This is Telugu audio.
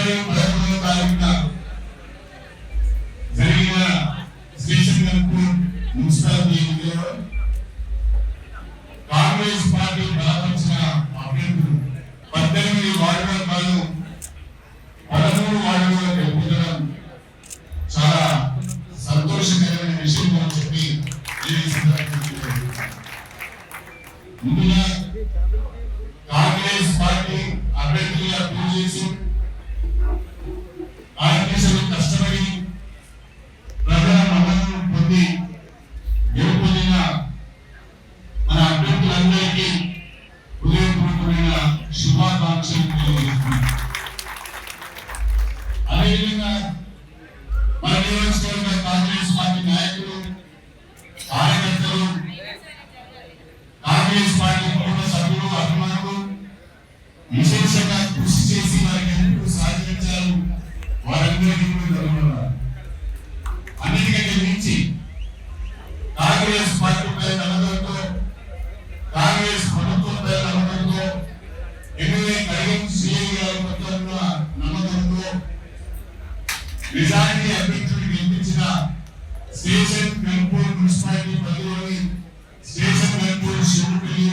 జనవరి 11వ తారీఖున జరిగిన స్టేషన్ గన్పూర్ మున్సిపాలిటీ ఎన్నికల్లో కాంగ్రెస్ పార్టీ బలపరిచిన అభ్యర్థులు 18 వార్డులకు గాను 13 వార్డులుగా గెలుపొందడం చాలా సంతోషకరమైన విషయం అని చెప్పి ముందుగా కాంగ్రెస్ పార్టీ అభ్యర్థులుగా పనిచేసి ఆర్టీసీలో కష్టపడి ప్రజల మద్దతును పొంది గెలుపొందిన మన అభ్యర్థులందరికీ హృదయపూర్వకమైన శుభాకాంక్షలు తెలియజేస్తున్నాను. అదేవిధంగా మన నియోజకవర్గ కాంగ్రెస్ పార్టీ నాయకులు కార్యకర్తలు కాంగ్రెస్ పార్టీ కుటుంబ సభ్యులు అభిమానులు విశేషంగా కృషి చేసి వారికి ఎందుకు సాధించారు వారందరికీ ధన్యవాదాలు. అన్నిటికంటే మించి కాంగ్రెస్ పార్టీపై నమ్మకంతో కాంగ్రెస్ ప్రభుత్వంపై నమ్మకంతో ఎమ్మెల్యే కడియం శ్రీ గారి పట్ల నమ్మకంతో నిజానికి అభ్యర్థులు గెలిపించిన స్టేషన్ గన్పూర్ మున్సిపాలిటీ పరిధిలోని స్టేషన్ గన్పూర్ శివుపల్లి